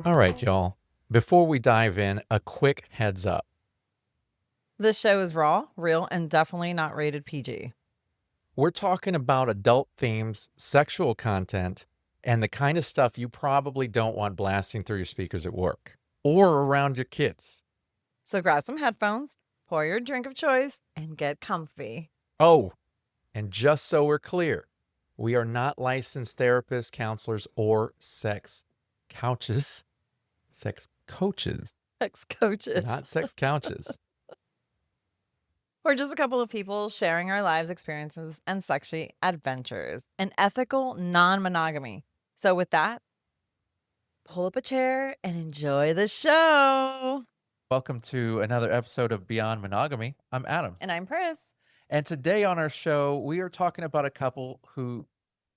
All right, y'all. Before we dive in, a quick heads up. This show is raw, real, and definitely not rated PG. We're talking about adult themes, sexual content, and the kind of stuff you probably don't want blasting through your speakers at work or around your kids. So grab some headphones, pour your drink of choice, and get comfy. Oh, and just so we're clear, we are not licensed therapists, counselors, or sex coaches. Sex coaches, Sex coaches. not sex couches. We're just a couple of people sharing our lives experiences and sexy adventures and ethical non-monogamy. So with that, pull up a chair and enjoy the show. Welcome to another episode of Beyond Monogamy. I'm Adam. And I'm Pris. And today on our show, we are talking about a couple who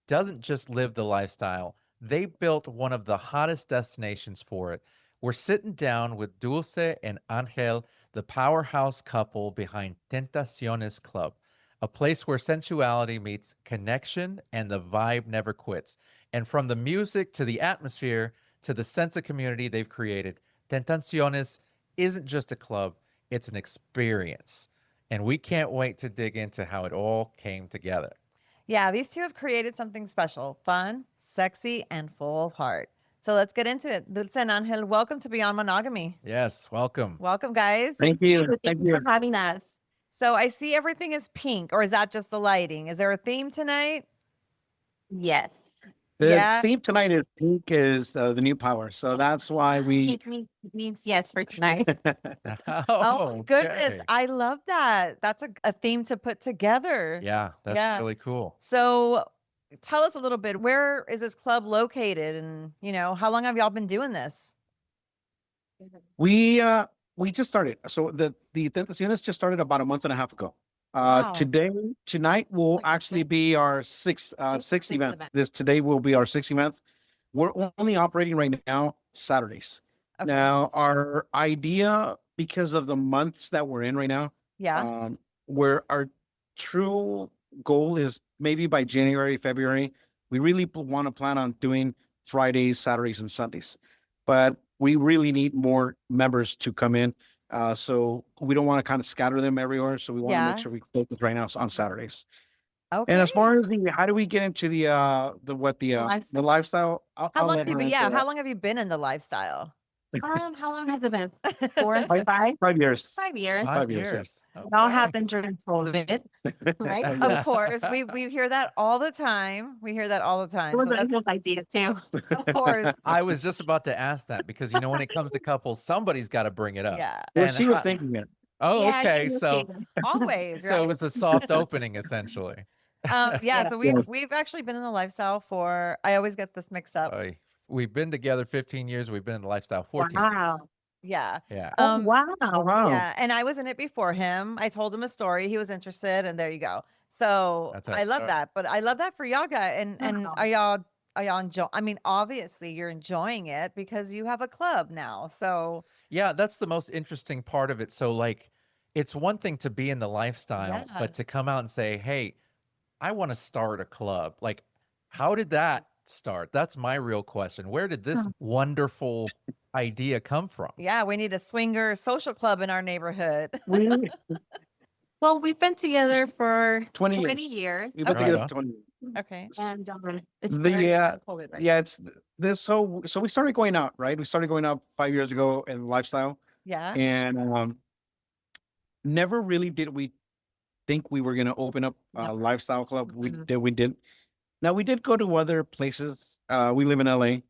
doesn't just live the lifestyle, they built one of the hottest destinations for it. We're sitting down with Dulce and Angel, the powerhouse couple behind Tentaciones Club, a place where sensuality meets connection and the vibe never quits. And from the music to the atmosphere to the sense of community they've created, Tentaciones isn't just a club, it's an experience. And we can't wait to dig into how it all came together. Yeah, these two have created something special, fun, sexy, and full of heart. So let's get into it. Dulce and Angel, welcome to Beyond Monogamy. Yes, welcome. Welcome, guys. Thank you. Thank you for having us. So I see everything is pink, or is that just the lighting? Is there a theme tonight? Yes. The theme tonight is pink is the new power. So that's why we. It means yes for tonight. Oh, goodness. okay. I love that. That's a theme to put together. Yeah, that's Yeah. really cool. So tell us a little bit, where is this club located? And, how long have y'all been doing this? we just started. So the Tentaciones just started about a month and a half ago. Wow. Tonight will actually be our sixth event. Today will be our sixth event. We're only operating right now Saturdays. Okay. Now our idea, because of the months that we're in right now, Yeah. where our true goal is maybe by January, February, we really want to plan on doing Fridays, Saturdays, and Sundays. But we really need more members to come in. So we don't want to kind of scatter them everywhere. So we want to make sure we focus right now on Saturdays. Okay. And as far as how do we get into the lifestyle? How long have you been in the lifestyle? How long has it been? 4, 5? 5 years. 5 years. 5 years. Yes. It all happened during COVID, right? Of course. We hear that all the time. It was So a good idea too. of course. I was just about to ask that because when it comes to couples, somebody's got to bring it up. Yeah. Well, And she was how- thinking it. Oh, Yeah, okay. you So, see them. Always. so it Right? was a soft opening, essentially. Yeah. So we've actually been in the lifestyle for, I always get this mixed up. We've been together 15 years. We've been in the lifestyle 14. Wow. Yeah. Yeah. Oh, wow. Wow. Yeah. And I was in it before him. I told him a story. He was interested, and there you go. So That's how it I love started. that. But I love that for y'all guys. And Wow. are y'all enjoying? I mean, obviously you're enjoying it because you have a club now. So Yeah, that's the most interesting part of it. So, it's one thing to be in the lifestyle, Yeah. but to come out and say, hey, I want to start a club. How did that start? That's my real question. Where did this wonderful idea come from? yeah, we need a swinger social club in our neighborhood. Well, we've been together for 20 years. 20 years. We've been Okay. together for 20 years. Okay. And it's The, very uh, COVID right Yeah, it's this. So we started going out, right? We started going out 5 years ago in lifestyle, Yeah. and never really did we think we were going to open up a No. lifestyle club. We Mhm. did. Now we did go to other places. We live in LA.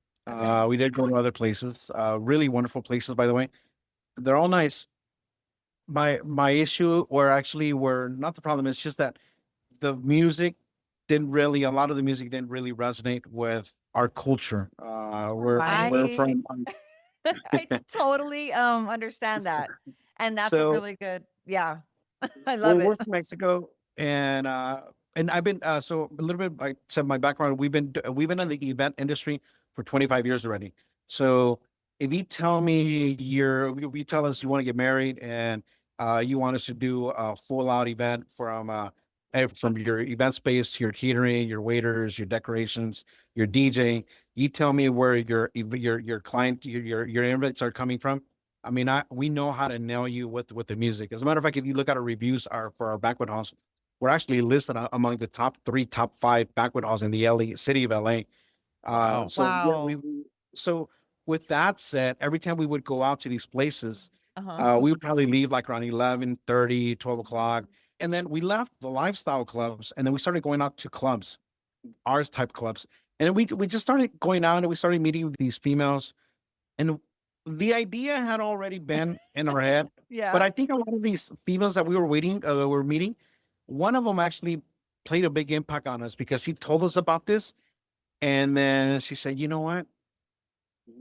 We did go to other places. Really wonderful places, by the way. They're all nice. My issue, or actually, were not the problem. It's just that the music a lot of the music didn't really resonate with our culture. We're Right. from I totally understand that. And that's a So- really good, yeah. I love we're it. from Mexico, and I've been so a little bit. Like said, my background. We've been in the event industry for 25 years already. So if you tell me if you tell us you want to get married and you want us to do a full out event from from your event space to your catering, your waiters, your decorations, your DJ. You tell me where your client, your invites are coming from. I mean, we know how to nail you with the music. As a matter of fact, if you look at our reviews for our banquet halls, we're actually listed among the top 5 banquet halls in the city of LA. Wow. So yeah, Wow. so with that said, every time we would go out to these places, Uh-huh. we would probably leave like around 11:30, 12 o'clock. And then we left the lifestyle clubs and then we started going out to clubs, ours type clubs. And then we just started going out and we started meeting with these females. And the idea had already been in our head, but Yeah. I think a lot of these females that we were meeting, one of them actually played a big impact on us because she told us about this. And then she said, you know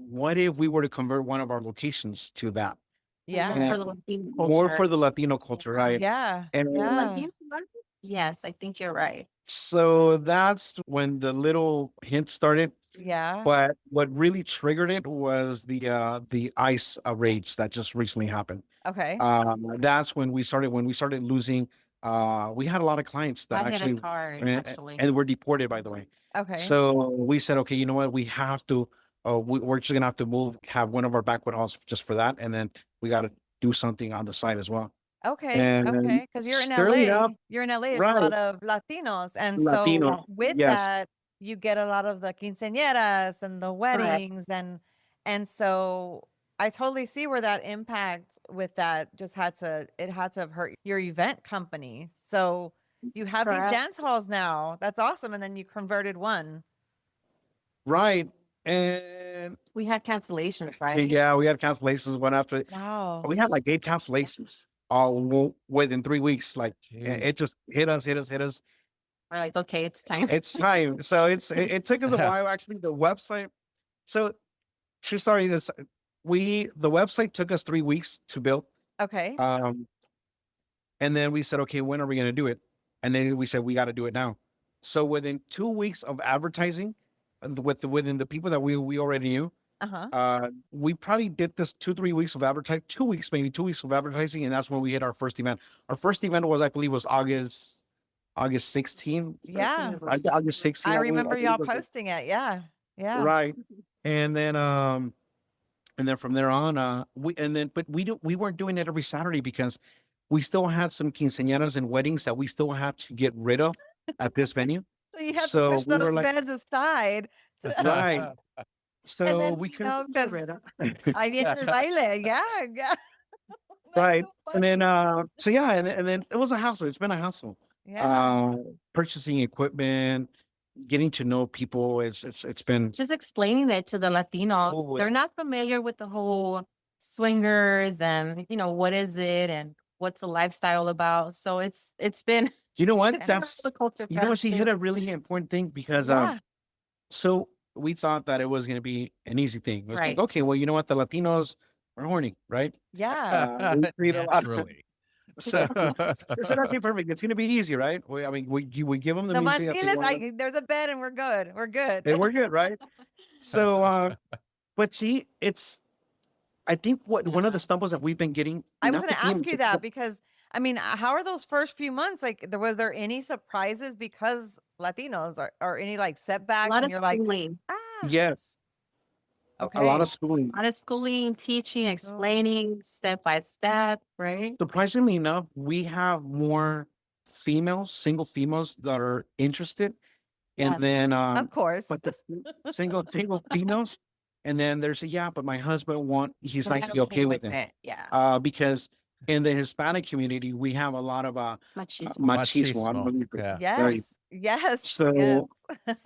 what if we were to convert one of our locations to that? Yeah. For And the Latino more culture. for the Latino culture, right? Yeah. And For the Yeah. Latino market? Yes, I think you're right. so that's when the little hint started. Yeah. But what really triggered it was the ICE raids that just recently happened. Okay. That's when we started losing. We had a lot of clients that That hit us actually hard, actually. and were deported, by the way. Okay. So we said, okay, you know what? We have to. We're just gonna have to have one of our banquet halls just for that, and then we got to do something on the side as well. Okay. And Okay. Because you're in stirring it LA. up, You're in LA. There's a right? lot of Latinos. And Latino, so with yes, that, you get a lot of the quinceañeras and the Correct. weddings and so I totally see where that impact with that just had to have hurt your event company. So you have these Correct. dance halls now. That's awesome. And then you converted one. right. And We had cancellations, right? yeah, we had cancellations one after. Wow. We had like 8 cancellations all within 3 weeks. Like Jeez. it just hit us. We're like, okay, it's time. It's time. So it took us a while. Actually, the website. So true story is the website took us 3 weeks to build. Okay. And then we said, okay, when are we going to do it? And then we said we got to do it now. So within 2 weeks of advertising, within the people that we already knew, Uh-huh. we probably did this 2-3 weeks of advertising, 2 weeks, maybe 2 weeks of advertising, and that's when we hit our first event. Our first event was, I believe, was August 16th. Yeah. August 16th. I believe- remember believe y'all was it. posting it. Yeah. Yeah. Right. And then from there on, but we weren't doing it every Saturday because we still had some quinceañeras and weddings that we still had to get rid of at this venue. So you had to So push we were those like, beds aside. right. And So then, we you could know, Get 'cause rid of. ahí viene el baile. Yeah. Yeah. That's right. so And then funny. so yeah, and then it was a hassle. It's been a hassle. Yeah. Purchasing equipment, getting to know people. It's been Just explaining it to the Latinos. Oh, They're not familiar with the whole swingers and, what is it and what's the lifestyle about. So it's been you know what? it's been That's the culture you for know what us she too. hit a really important thing because Yeah. so we thought that it was gonna be an easy thing. It was like, Right. okay, well, you know what? The Latinos are horny, right? Yeah. We create a lot. Naturally. So it's okay, perfect. It's gonna be easy, right? I mean, we give them the No music más that they diles, want, there's a bed and we're good. We're good. and we're good, right? So, but see, I think one of the stumbles that we've been getting. I was not going to the ask demons, you it's that because I mean, how are those first few months? Like, was there any surprises because Latinos or any like A setbacks? lot And of you're like, schooling. yes, a lot okay. of schooling. A lot of schooling, teaching, explaining step by step, right? Surprisingly enough, we have more single females that are interested, and Yes. then Of course. but the single females, and then there's but my husband he's They're not not okay with it. Yeah. Because in the Hispanic community we have a lot of Machismo. machismo. I don't know if you- Yeah. Yes. Yes. So yes.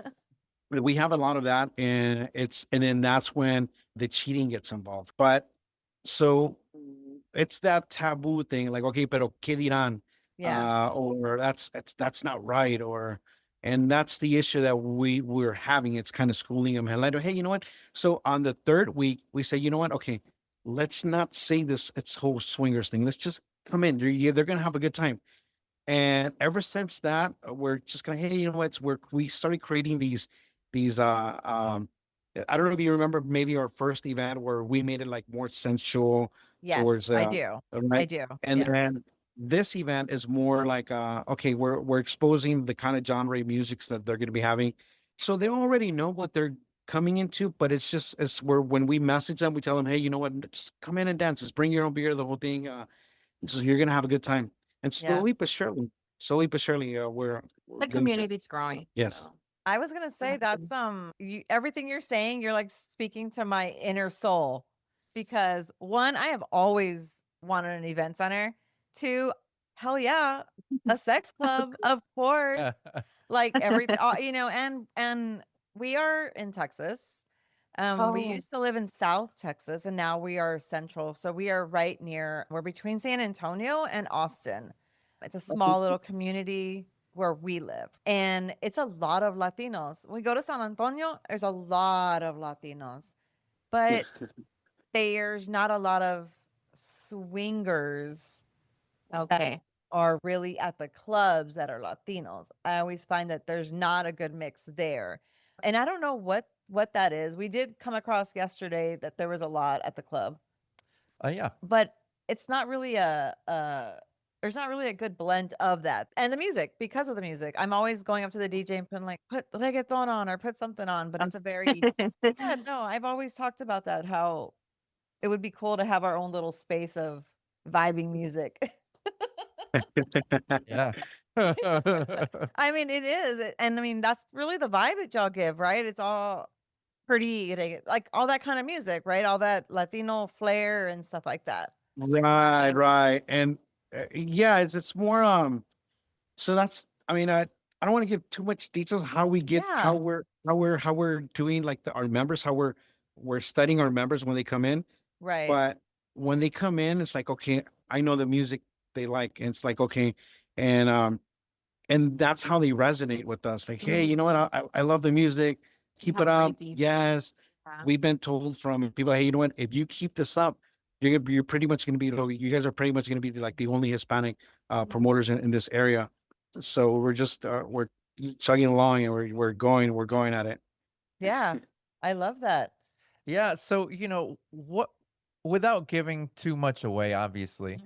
we have a lot of that, and then that's when the cheating gets involved. But so it's that taboo thing, like, okay, pero qué dirán? Yeah. Or that's not right, and that's the issue that we're having. It's kind of schooling them. And like, hey, you know what? So on the third week, we say, you know what? Okay, let's not say it's whole swingers thing. Let's just come in. They're gonna have a good time. And ever since that, we're just gonna, hey, you know what? We started creating these I don't know if you remember maybe our first event where we made it like more sensual Yes. towards I do. I right. do. And Yes. then This event is more like, okay, we're exposing the kind of genre musics that they're going to be having, so they already know what they're coming into. But it's where when we message them, we tell them, hey, you know what, just come in and dance, just bring your own beer, the whole thing. So you're gonna have a good time, and Yeah. slowly but surely, we're The getting to, community's growing. yes. So I was gonna say that's everything you're saying, you're like speaking to my inner soul because one, I have always wanted an event center. Two, hell yeah, a sex club, of course. Like everything, and we are in Texas. We Oh, used to live in South Texas, and now we are central. So we are right near. We're between San Antonio and Austin. It's a small little community where we live, and it's a lot of Latinos. We go to San Antonio. There's a lot of Latinos, but Yes. there's not a lot of swingers okay. are really at the clubs that are Latinos. I always find that there's not a good mix there. And I don't know what that is. We did come across yesterday that there was a lot at the club, Yeah. but it's not really a there's not really a good blend of that. And the music, because of the music. I'm always going up to the DJ and putting like put reggaeton on or put something on, but it's a very yeah, no, I've always talked about that how it would be cool to have our own little space of vibing music. Yeah. I mean, it is, and I mean, that's really the vibe that y'all give, right? It's all pretty, like all that kind of music, right? All that Latino flair and stuff like that. Right, right. And yeah, it's more so that's, I mean, I don't want to give too much details how we get Yeah, how we're doing like our members, how we're studying our members when they come in. right. But when they come in, it's like, okay, I know the music they like, and it's like, okay, and and that's how they resonate with us. Like, hey, you know what? I love the music. You Keep have it a up. great DJ. Yes. Yeah. We've been told from people, hey, you know what? If you keep this up, you're pretty much going to be, you guys are pretty much going to be like the only Hispanic promoters in this area. So we're chugging along, and we're going at it. Yeah, I love that. Yeah, so, what without giving too much away, obviously,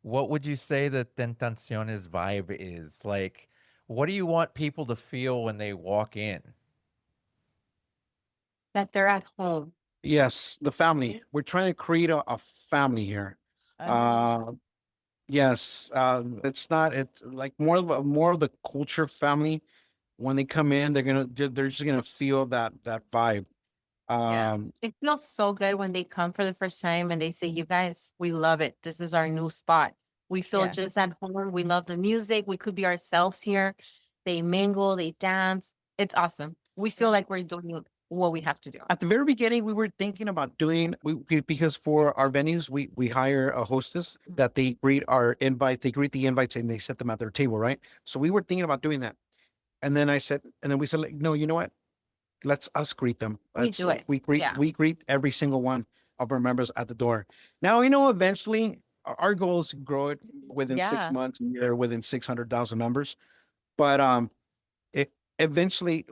what would you say the Tentaciones vibe is? Like, what do you want people to feel when they walk in? That they're at home. Yes, the family. We're trying to create a family here. Understood. Uh, yes, it's not. It's like more of the culture family. When they come in, they're just gonna feel that vibe. Yeah, It feels so good when they come for the first time and they say, "You guys, we love it. This is our new spot. We feel yeah, just at home. We love the music. We could be ourselves here." They mingle, they dance. It's awesome. We feel like we're doing what we have to do. At the very beginning, we were thinking about doing because for our venues, we hire a hostess that they greet our invite, they greet the invites, and they set them at their table, right? So we were thinking about doing that, and then we said, like, no, you know what? Let's us greet them. We Let's do it. Yeah. we greet every single one of our members at the door. Now, eventually our goal is to grow it within six yeah, months, or within 600,000 members. But it eventually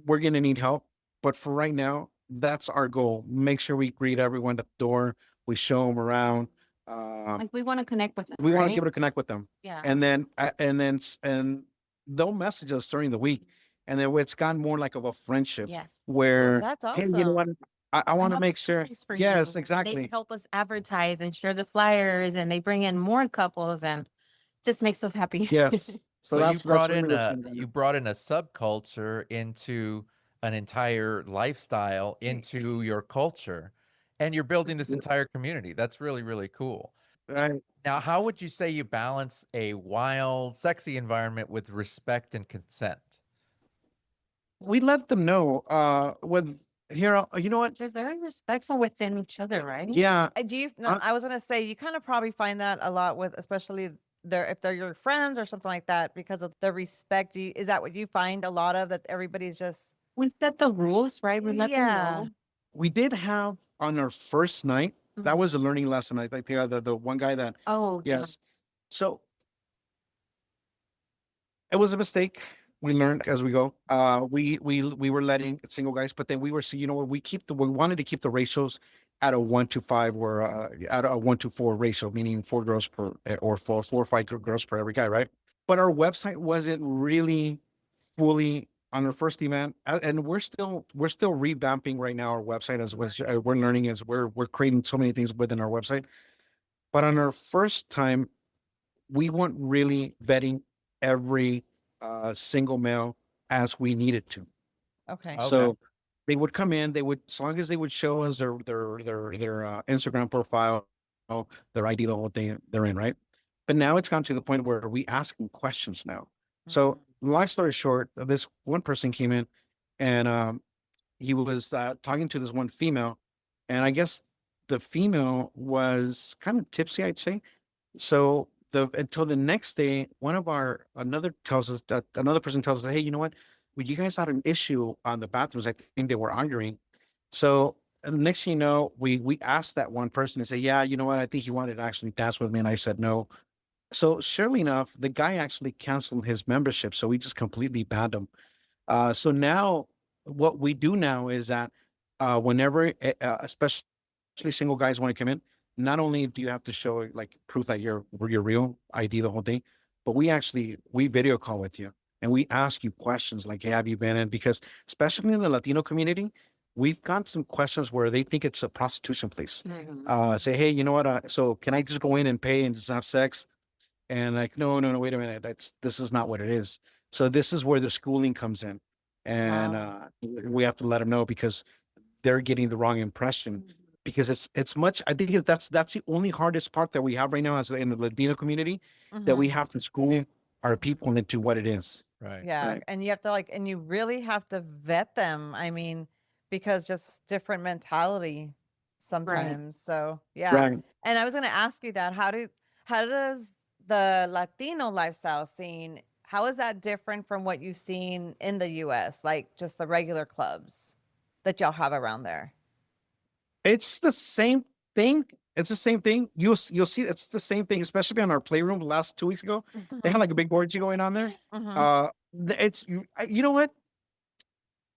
we're gonna need help. But for right now, that's our goal. Make sure we greet everyone at the door. We show them around. Like we want to connect with them, We want to be right? able to connect with them, Yeah. and they'll message us during the week, and then it's gotten more like of a friendship Yes. where, that's hey, you know awesome. what? I I want to have make sure. surprise for Yes, you. They exactly. help us advertise and share the flyers, and they bring in more couples, and this makes us happy. Yes. So So that's really what's going you on. brought in a subculture into an entire lifestyle into your culture, and you're building this entire community. That's really, really cool. Right. Now, how would you say you balance a wild, sexy environment with respect and consent? We let them know. With here, you know what? They're very respectful within each other, right? Yeah. Do you? No, Uh, I was gonna say you kind of probably find that a lot with, especially if they're your friends or something like that, because of the respect. Is that what you find a lot of, that everybody's just We set the rules, right? We let them yeah, know. we did have on our first night. That Mhm. was a learning lesson. I think the one guy that, Oh, yeah. yes. So it was a mistake. We learned as we go. We were letting single guys, but then we were, so we wanted to keep the ratios at a 1-to-5 or at a 1-to-4 ratio, meaning 4 girls per or 4 or 5 girls per every guy, right? But our website wasn't really fully on our first event, and we're still revamping right now our website as we're learning as we're creating so many things within our website. But on our first time, we weren't really vetting every single male as we needed to. Okay. Okay. So they would come in, they would, as long as they would show us their Instagram profile, their ID, the whole thing, they're in, right? But now it's gone to the point where we ask them questions now. So long story short, this one person came in and he was talking to this one female, and I guess the female was kind of tipsy, I'd say. So until the next day, another person tells us, hey, you know what? Well, you guys had an issue on the bathrooms. I think they were arguing. So the next thing you know, we asked that one person to say, yeah, you know what? I think he wanted to actually dance with me, and I said no. So surely enough, the guy actually canceled his membership. So we just completely banned him. So now what we do now is that whenever, especially single guys want to come in, not only do you have to show like proof that you're real, ID, the whole thing, but we video call with you and we ask you questions like, hey, have you been in? Because especially in the Latino community, we've got some questions where they think it's a prostitution place. Say, hey, you know what? So can I just go in and pay and just have sex? And like, no, wait a minute. This is not what it is. So this is where the schooling comes in. And we have to let them know because they're getting the wrong impression. Because it's much, I think that's the only hardest part that we have right now as in the Latino community, that we have to school our people into what it is. Right. Yeah. Right. And you have to and you really have to vet them. I mean, because just different mentality sometimes. So yeah. Right. And I was going to ask you that, how does the Latino lifestyle scene, how is that different from what you've seen in the US? Like just the regular clubs that y'all have around there? It's the same thing. It's the same thing. You'll see it's the same thing, especially on our playroom last 2 weeks ago. They had like a big orgy going on there. You know what?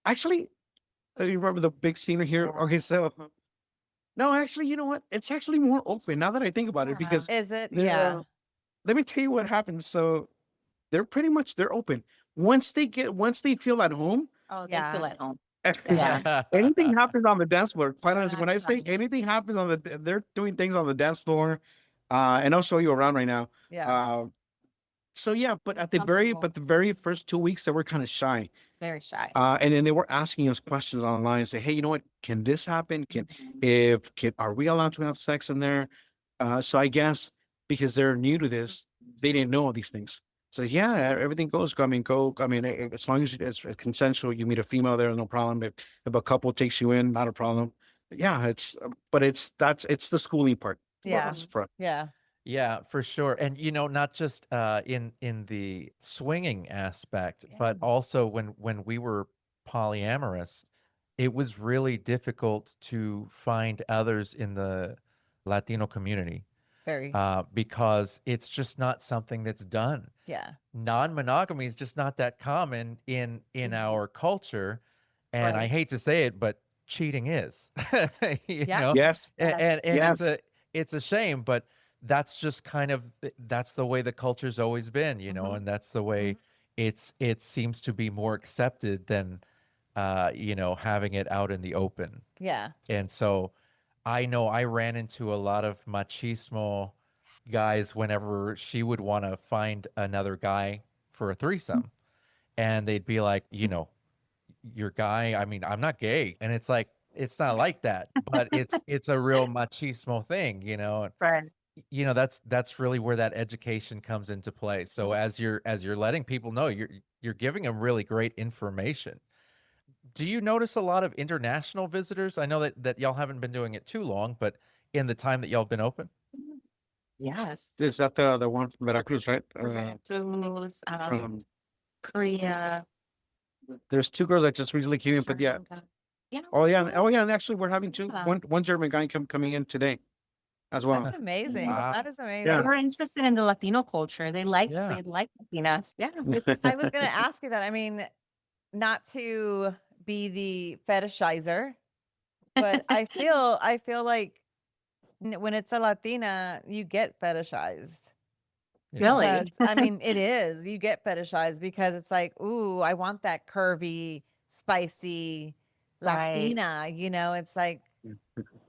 Actually, you remember the big scenery here? Okay, so no, actually, you know what? It's actually more open now that I think about it because Is it? they're, Yeah. let me tell you what happens. So they're open. Once they feel at home, Oh, they Yeah. feel at home. Yeah. anything happens on the dance floor. Quite honestly, when I That's say right. anything happens they're doing things on the dance floor. And I'll show you around right now. Yeah. So yeah, but Comfortable. the very first 2 weeks, they were kind of shy. Very shy. And then they were asking us questions online, say, hey, you know what? Can this happen? Are we allowed to have sex in there? So I guess because they're new to this, they didn't know all these things. So yeah, everything goes. I mean, as long as it's consensual, you meet a female there, no problem. If a couple takes you in, not a problem. Yeah, but it's the schooling part. for Yeah. us, for us. Yeah. Yeah, for sure. And not just in the swinging aspect, but also when we were polyamorous, it was really difficult to find others in the Latino community Very. because it's just not something that's done. Yeah. Non-monogamy is just not that common in our culture, and I Right. hate to say it, but cheating is. You Yeah. know, Yes. and Yes. it's a shame, but that's just kind of that's the way the culture's always been, and that's the way it seems to be more accepted than having it out in the open. Yeah. And so I know I ran into a lot of machismo guys whenever she would want to find another guy for a threesome. And they'd be like, your guy, I mean, I'm not gay. And it's like, it's not like that, but it's a real machismo thing, and Right. that's really where that education comes into play. So as you're letting people know, you're giving them really great information. Do you notice a lot of international visitors? I know that y'all haven't been doing it too long, but in the time that y'all have been open? Yes. Is that the one from Veracruz, right? Veracruz, From Korea. There's 2 girls that just recently came in, but yeah. Yeah. Oh yeah, and actually we're having 2. Yeah. One German guy coming in today, as well. That's amazing. Wow. That is amazing. Yeah. They're interested in the Latino culture. They like Yeah. Latinas. Yeah. I was going to ask you that. I mean, not to be the fetishizer, But I feel like when it's a Latina, you get fetishized. Really? Because, I mean, it is. You get fetishized because it's like, ooh, I want that curvy, spicy Right. Latina. It's like,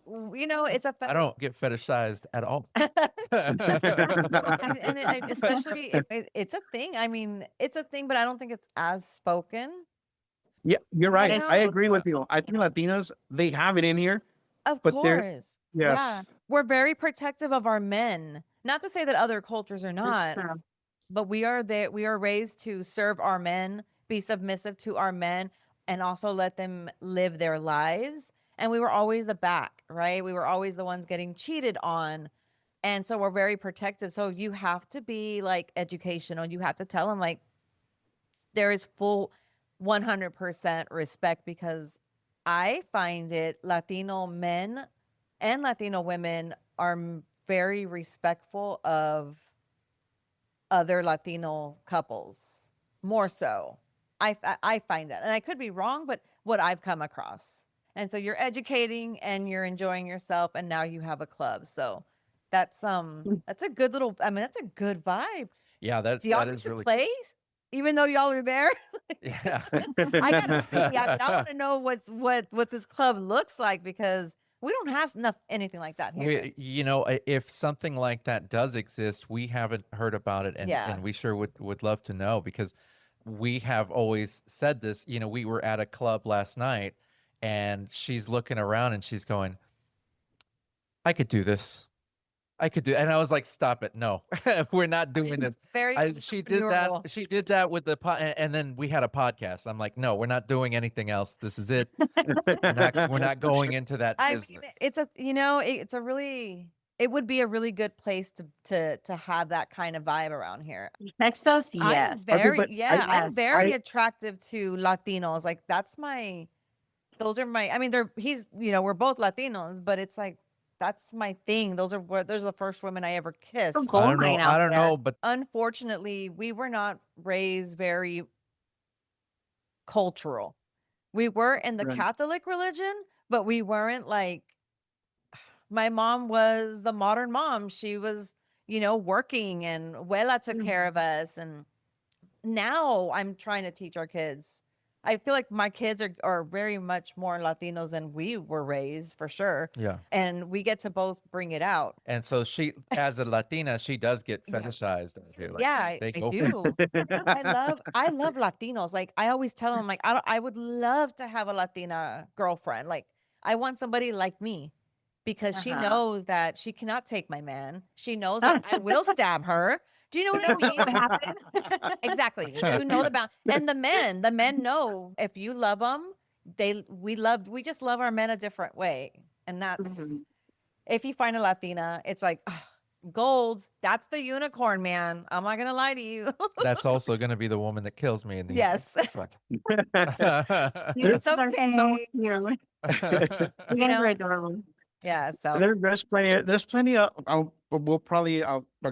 it's a I don't get fetishized at all. especially if it's a thing. I mean, it's a thing, but I don't think it's as spoken. Yeah, you're But right. it's I so agree with you. I think Latinos, they have it in here, Of but they're, course. yes. Yeah. We're very protective of our men. Not to say that other cultures are it's not, true. but we are raised to serve our men, be submissive to our men, and also let them live their lives. And we were always the back, right? We were always the ones getting cheated on. And so we're very protective. So you have to be like educational. You have to tell them like there is full 100% respect, because I find it Latino men and Latino women are very respectful of other Latino couples, more so. I find that, and I could be wrong, but what I've come across. And so you're educating and you're enjoying yourself, and now you have a club. So that's a good little. I mean, that's a good vibe. Yeah, Do y'all that get is to really play, even though y'all are there? yeah. I gotta see. I mean, I want to know what this club looks like, because we don't have anything like that here. If something like that does exist, we haven't heard about it, and Yeah. we sure would love to know, because we have always said this. We were at a club last night, and she's looking around and she's going, "I could do this. I could do," and I was like, "Stop it! No, we're not doing this." Very She did that. entrepreneurial. She did that with the and then we had a podcast. I'm like, "No, we're not doing anything else. This is it. We're not going into that I mean, business." it's a really, it would be a really good place to have that kind of vibe around here. Text us, I'm yes. Okay, very, but yeah, I'm Yes. very attractive to Latinos. Like those are my, I mean, we're both Latinos, but it's like, that's my thing. Those are the first women I ever kissed. Some gold mine I out don't there. know, but Unfortunately, we were not raised very cultural. We were in the Right. Catholic religion, but we weren't like, my mom was the modern mom. She was, working, and Wela took care of us. And now I'm trying to teach our kids. I feel like my kids are very much more Latinos than we were raised, for sure. yeah. And we get to both bring it out. And so she, as a Latina, she does get Yeah. fetishized. I feel like Yeah, I they go for do. I love Latinos. Like, I always tell them, like, I would love to have a Latina girlfriend. Like, I want somebody like me, because she Uh-huh. knows that she cannot take my man. She knows that I will stab her. Do you know what I What's gonna mean? happen? Exactly. You know the bound. And the men know, if you love them, we just love our men a different way. And that's, Mhm. if you find a Latina, it's like, gold. That's the unicorn, man. I'm not gonna lie to you. That's also going to be the woman that kills me in the Yes. It's like- It's You are so okay. cute. You You guys are know? adorable. Yeah. So There's plenty of, I'll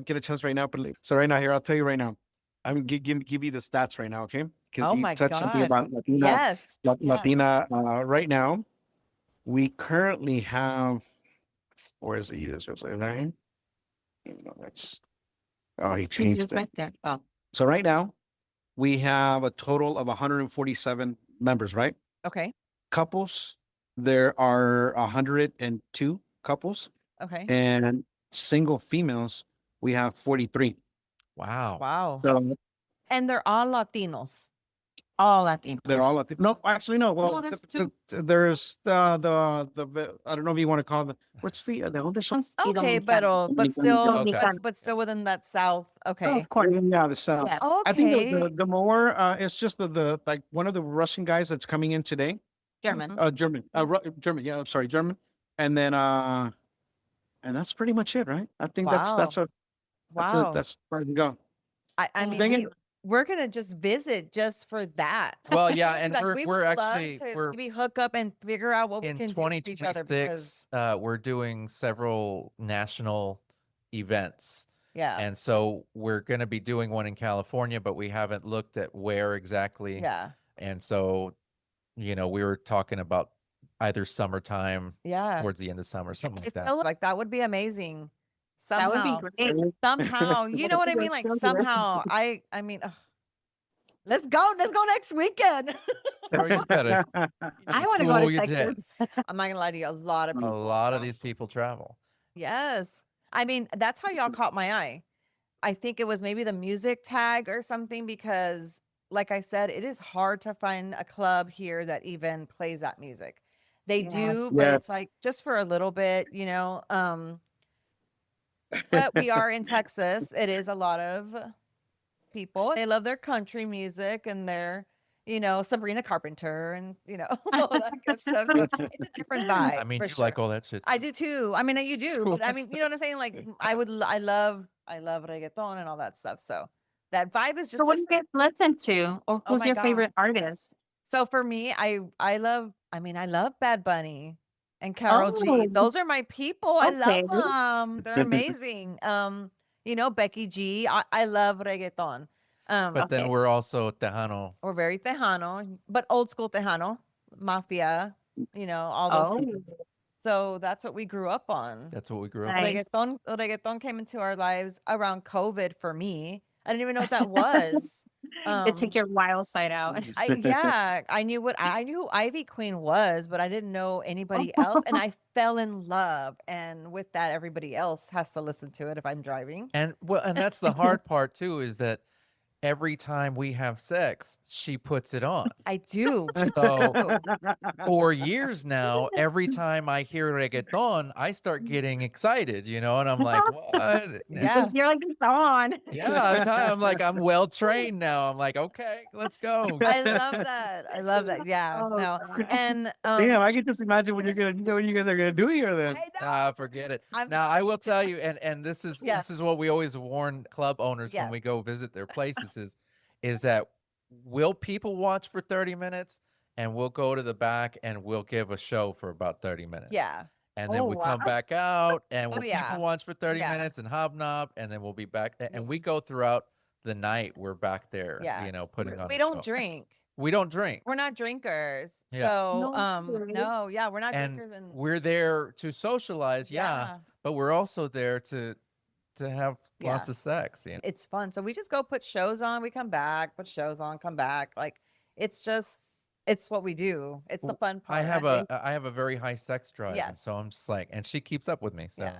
get a chance right now, but so right now here, I'll tell you right now, I'm give you the stats right now, okay? Because oh you my touched something gosh. about Latina, Yes. Yes. Latina. Right now, we currently have, where is the user? Is that him? No, that's, oh, he She's changed just it. right there. Oh, So right now, we have a total of 147 members, right? Okay. Couples, there are 102 couples, Okay. and single females, we have 43. wow. Wow. So And they're all Latinos. all Latinos. they're all Latino. No, actually, no. Well, No, there's two. there's the I don't know if you want to call it. What's the oldest one? Y Okay, Dominicana. but still, Dominicana. but still within that South. Oh, Okay. of course. Yeah, the South. Yeah. I think Okay. the more it's just the like one of the Russian guys that's coming in today. German. German. German. Yeah, I'm sorry, German. And then and that's pretty much it, right? I think Wow. Wow. that's where to go. I Dang mean, it. we're gonna just visit just for that. Well, yeah, Seriously, and like, we're we we're would love actually to we're maybe hook up and figure out what we in can do for each other, because 2026. We're doing several national events. yeah, And so we're going to be doing one in California, but we haven't looked at where exactly. yeah. And so, we were talking about either summertime, Yeah. towards the end of summer, something I like that. feel like that would be amazing. That would Somehow. be great. Somehow. You know what I mean? Like somehow. I mean, ugh. Let's go. Let's go next weekend. Or you better I want to go cool to your Texas. jets. I'm not gonna lie to you. A lot of A people. lot of these people travel. Yes. I mean, that's how y'all caught my eye. I think it was maybe the music tag or something because, like I said, it is hard to find a club here that even plays that music. They Yes. do, but Yeah. it's like just for a little bit, you know. But we are in Texas. It is a lot of people. They love their country music and their, you know, Sabrina Carpenter and, you know, all that good stuff. So it's a different vibe. I mean, for you sure. like all that shit. I too. do too. I mean, you do, but I mean, you know what I'm saying? Like, I love reggaeton and all that stuff. So that vibe is So just what do you different. guys listen to? Or Oh who's my your God. favorite artist? So for me, I love, I love Bad Bunny and Carol G. Oh, Those are my people. I okay. love them. They're amazing. You know, Becky G. I love reggaeton. But then Okay. we're also Tejano. We're very Tejano, but old school Tejano, Mafia, you know, all those things. Oh, So that's what we grew up on. That's what we grew up. nice. Reggaeton came into our lives around COVID for me. I didn't even know what that was. It took your wild side out. I knew what I knew who Ivy Queen was, but I didn't know anybody else. And I fell in love. And with that, everybody else has to listen to it if I'm driving. And well, and that's the hard part too, is that every time we have sex, she puts it on. I do. So for years now, every time I hear reggaeton, I start getting excited, you know, and I'm like, what? Yeah. You're like, it's on. Yeah, I'm like, I'm well trained now. I'm like, okay, let's go. I love that. I love that. Yeah. Oh, No. God. And Damn, I can just imagine what you guys are gonna do here then. I know. Ah, forget it. I'm Now I will tell you, and this is Yes. this is what we always warn club owners when Yes. we go visit their places is that will people watch for 30 minutes and we'll go to the back and we'll give a show for about 30 minutes. Yeah. And then Oh, we come wow. back out and Oh, we'll yeah. people watch for 30 Yeah. minutes and hobnob and then we'll be back and we go throughout the night. We're back there, Yeah. you know, putting on We a don't show. drink. We don't drink. We're not drinkers. Yeah. So No way. no, yeah, we're not And drinkers and we're there to socialize, yeah, yeah. but we're also there to have lots Yeah. of sex, you know. It's fun. So we just go put shows on, we come back, put shows on, come back. Like it's just it's what we do. It's the W- fun part. I have a very high sex drive, and Yes. so I'm just like, and she keeps up with me, so Yeah.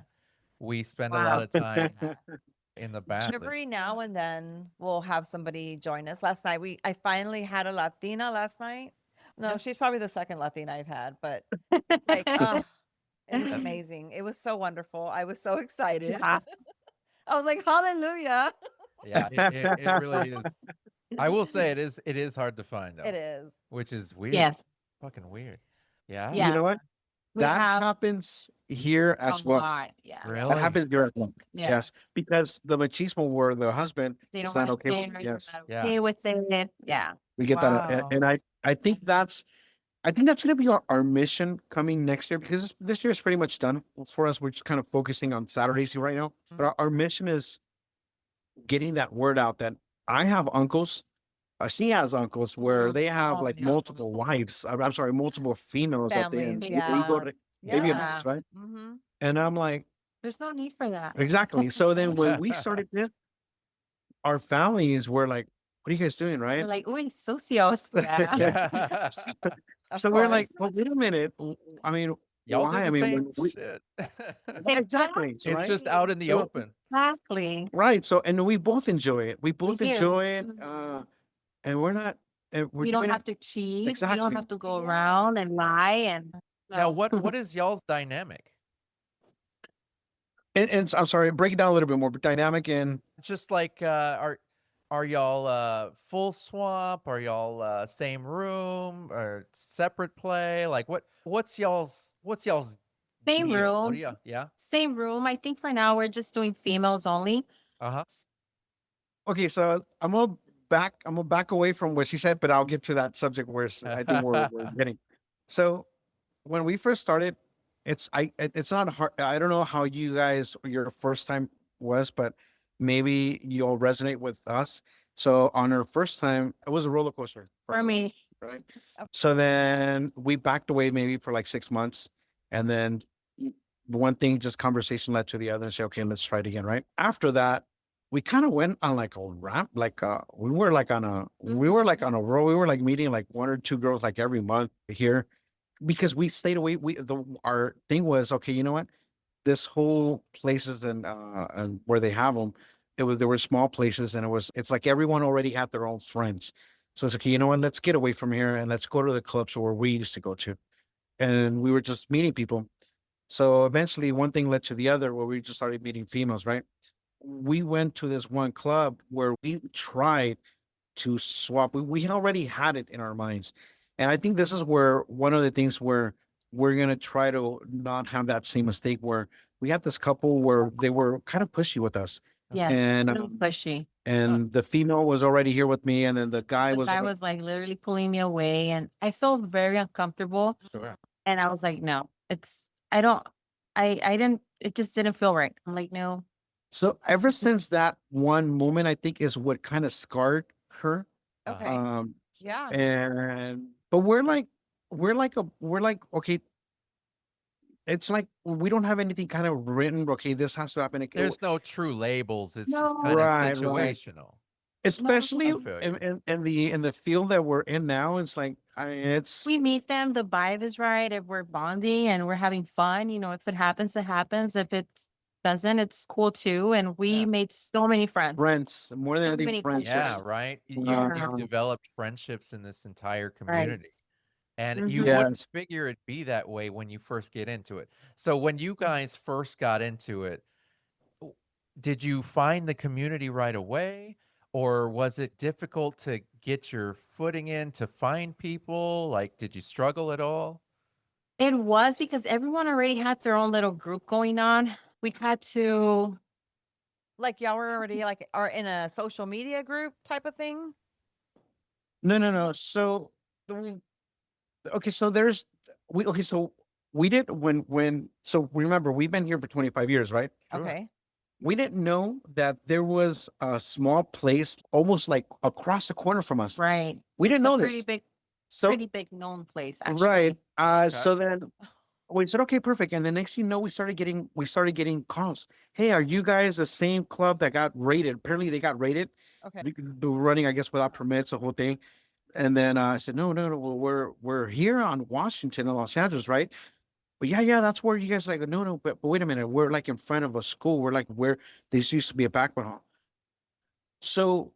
we spend a Wow. lot of time in the bath. Every now and then we'll have somebody join us. Last night I finally had a Latina last night. No, she's probably the second Latina I've had, but it's like it was amazing. It was so wonderful. I was so excited. Yeah. I was like, hallelujah. Yeah, it really is. I will say it is hard to find though, It is. which is weird. Yes. Fucking weird. Yeah. Yeah. You know what? We That have happens here a as well. lot. Yeah. Really? That happens here as well. Yeah. Yes, because the machismo where the husband They is don't not okay with understand it. or you're Yes, not Yeah. okay with it. Yeah. we get that, Wow. and I think that's gonna be our mission coming next year because this year is pretty much done for us. We're just kind of focusing on Saturdays right now, but our mission is getting that word out that I have uncles. She has uncles where they have Oh, like yeah. multiple wives. I'm sorry, multiple females at the end. Families, You go to baby Yeah. abuse, right? Mm-hmm. And I'm like, There's no need for that. exactly. So then when we started this, our families were like, "What are you guys doing?" They're Right? like, uy, socios. Yeah. Yeah. So we're like, "Well, wait a minute. I mean, Y'all why? do I the mean, same when we, shit. exactly. It's right? just out in the So- open. Exactly. Right. So, and we both enjoy it. We both do. enjoy it. Mhm. And we're not. And we're You don't doing have it. to cheat. You Exactly. don't have to go around and lie and Now, no. what is y'all's dynamic? And I'm sorry, break it down a little bit more. But dynamic and Just like are y'all full swap? Are y'all same room or separate play? Like what's y'all's Same deal? What room. do y'all? Yeah. Same room. I think for now we're just doing females only. Uh-huh. okay. So I'm gonna back away from what she said, but I'll get to that subject where I think we're getting. So when we first started, it's not hard. I don't know how you guys your first time was, but maybe you'll resonate with us. So on our first time, it was a roller coaster. For me. right? Okay. So then we backed away maybe for like 6 months, and then one thing, just conversation led to the other, and say, okay, let's try it again, right? After that, we kind of went on like a ramp, like we were like on a roll. We were like meeting like one or two girls like every month here, because we stayed away. Our thing was, okay, you know what? This whole places and where they have them, there were small places, and it's like everyone already had their own friends. So it's okay, you know what? Let's get away from here and let's go to the clubs where we used to go to. And we were just meeting people. So eventually one thing led to the other, where we just started meeting females, right? We went to this one club where we tried to swap. We had already had it in our minds. And I think this is where one of the things where we're going to try to not have that same mistake, where we had this couple where they were kind of pushy with us. Yes, And really pushy. and the female was already here with me, and then the guy The was guy was like literally pulling me away, and I felt very uncomfortable. Sure. And I was like, no, I don't, I didn't, it just didn't feel right. I'm like, no. so ever since that one moment, I think is what kind of scarred her. Okay. Um, Yeah. but we're like, okay, it's like we don't have anything kind of written. Okay, this has to happen. There's no true labels. It's just No. kind of Right. situational. Especially I feel you. in the field that we're in now. It's like, I mean, it's We meet them, the vibe is right. If we're bonding and we're having fun, if it happens, it happens. If it doesn't, it's cool too. And we Yeah. made so many friends. friends more than So anything, many friendships. Yeah, right. You've Um, developed friendships in this entire Right. community. And you Mhm. wouldn't Yes. figure it'd be that way when you first get into it. So when you guys first got into it, w- did you find the community right away? Or was it difficult to get your footing in to find people? Like, did you struggle at all? It was because everyone already had their own little group going on. We had to, Like y'all were already like are in a social media group type of thing. No. So okay, so there's we okay, so we did so remember, we've been here for 25 years, right? Sure. Okay. We didn't know that there was a small place almost like across the corner from us. right. We didn't It's know a this. pretty So big known place, right. actually. So then we said, okay, perfect. And the next thing you know, we started getting calls. Hey, are you guys the same club that got raided? Apparently they got raided. Okay. They were running, I guess, without permits, the whole thing. And then I said, no, well, we're here on Washington in Los Angeles, right? But yeah, that's where you guys are. Like, no, but wait a minute, we're like in front of a school. We're like where this used to be a banquet hall. So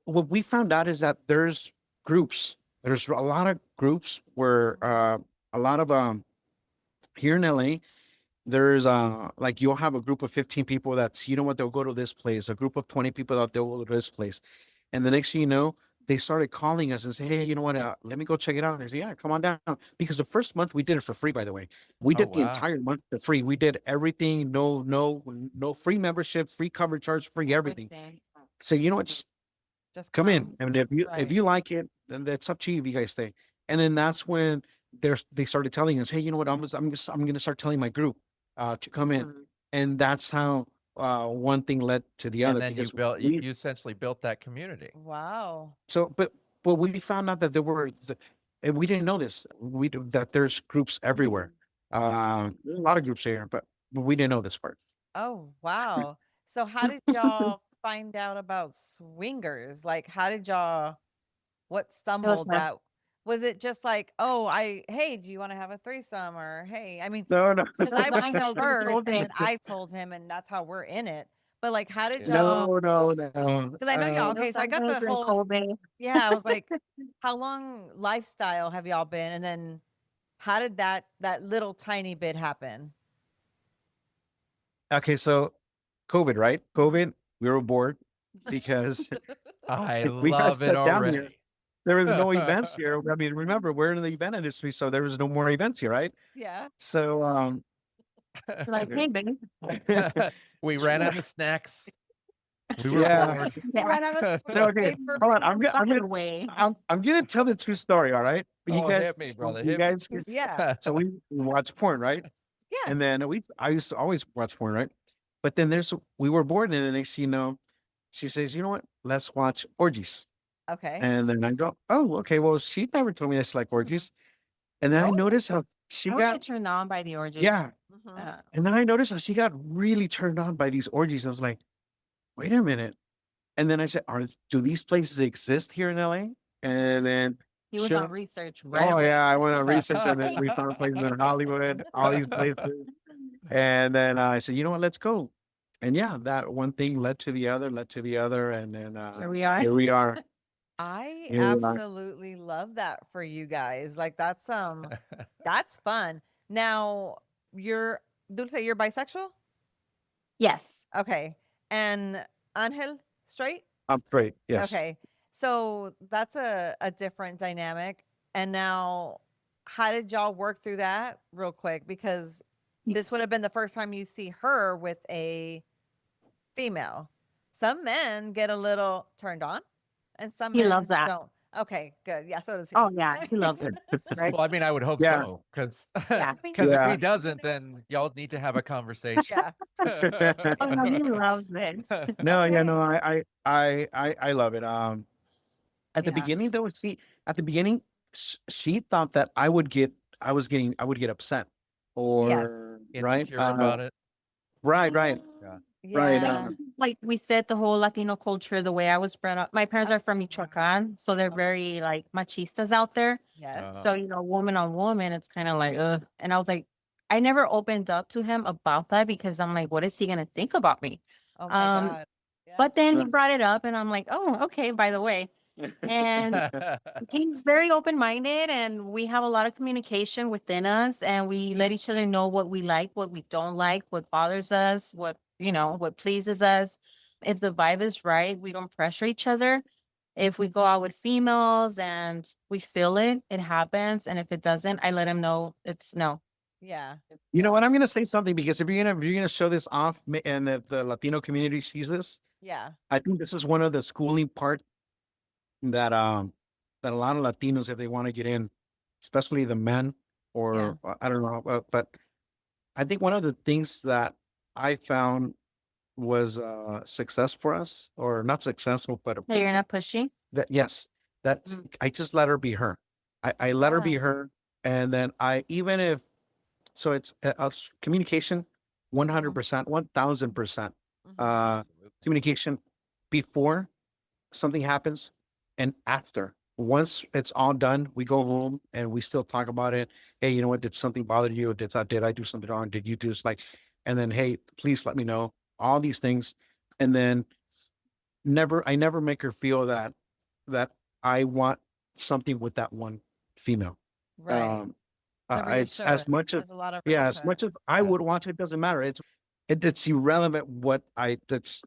what we found out is that there's a lot of groups where a lot of here in LA, there's like you'll have a group of 15 people that's, you know what, they'll go to this place, a group of 20 people that they'll go to this place. And the next thing you know, they started calling us and say, hey, you know what, let me go check it out. And I said, yeah, come on down. Because the first month we did it for free, by the way. We Oh, did the wow. entire month for free. We did everything, no free membership, free cover charge, free everything. So you know what, Just come in. And if Right. you like it, then that's up to you if you guys stay. And then that's when they started telling us, hey, you know what, I'm gonna start telling my group to come in. Mhm. And that's how one thing led to the And other. then Because you essentially built that community. Wow. so but we found out that and we didn't know this, that there's groups everywhere. A lot of groups here, but we didn't know this part. Oh, wow. So how did y'all find out about swingers? Like how did y'all what It was stumbled fun. that was it just like, hey, do you want to have a threesome? Or hey, I mean, No, because I That's went how we first told and it. then I told him, and that's how we're in it. But like, how did no, y'all? no. Because I know y'all. It was Okay, so I got Santos the and whole. Kobe. Yeah, I was like, how long lifestyle have y'all been? And then how did that little tiny bit happen? Okay, so COVID, right? COVID, we were bored because I we got love it shut down here. already. There was no events here. I mean, remember, we're in the event industry, so there was no more events here, right? Yeah. So Like, hey, baby. We ran out of snacks. We were yeah. bored. Ran out of No, okay, paper. hold on. I'm By gonna the way. I'm gonna tell the true story, all right? You Oh, guys, hit me, brother. you Hit me. guys, Yeah. so we watch porn, right? Yeah. And then I used to always watch porn, right? But then we were bored, and the next thing you know, she says, you know what? Let's watch orgies. Okay. And then I go, oh, okay. Well, she never told me that's like orgies. And then I Oh. noticed how she I was like got, turned on by the orgy. yeah. Mhm. And then I noticed how she got really turned on by these orgies. I was like, wait a minute. And then I said, do these places exist here in LA? And then He was sure. on research right Oh away. yeah, I went on research and then we found places in Hollywood, all these places. And then I said, you know what, let's go. And yeah, that one thing led to the other, and then Here we are. here we are. I Here we are. absolutely love that for you guys. Like that's fun. Now, Dulce, you're bisexual? Yes. Okay. And Angel, straight? I'm straight. Yes. Okay. So that's a different dynamic. And now, how did y'all work through that real quick? Because this would have been the first time you see her with a female. Some men get a little turned on, and some He men loves that. don't. Okay, good. Yeah, so does he. Oh yeah, he loves it. Right? Well, I mean, I would hope Yeah. so, because Yeah. I mean, if Yeah. he doesn't, then y'all need to have a conversation. Yeah. Oh no, he loves it. No, yeah, Okay. no, I love it. At the Yeah. beginning though, at the beginning, she thought that I would get upset or right, Insecure about it. right, Yeah. right. Yeah. Like we said, the whole Latino culture, the way I was brought up. My parents are from Michoacan, so they're very like machistas out there. Yes. So woman on woman, it's kind of like, ugh. And I was like, I never opened up to him about that because I'm like, what is he gonna think about me? Oh my Um, God. Yeah. But then he brought it up, and I'm like, oh, okay. By the way, and he's very open-minded, and we have a lot of communication within us, and we let each other know what we like, what we don't like, what bothers us, what pleases us. If the vibe is right, we don't pressure each other. If we go out with females and we feel it, it happens. And if it doesn't, I let him know it's no. Yeah. You know what? I'm gonna say something because if you're gonna show this off and the Latino community sees this, Yeah. I think this is one of the schooling part that that a lot of Latinos, if they want to get in, especially the men or I don't know, but I think one of the things that I found was success for us, or not successful, but So you're not pushy. that yes, that I just let her be her. I let her be Yeah. her, and then I even if so it's communication, 100%, 1000%. Mhm. Absolutely. Communication before something happens and after. Once it's all done, we go home and we still talk about it. Hey, you know what? Did something bother you? Did I do something wrong? Did you do this? Like, and then hey, please let me know. All these things, and then I never make her feel that I want something with that one female. Right. Um, The it's as reassurance. much as There's a lot of yeah, as much as reassurance. I Yeah. would want to, it doesn't matter. It's irrelevant what that's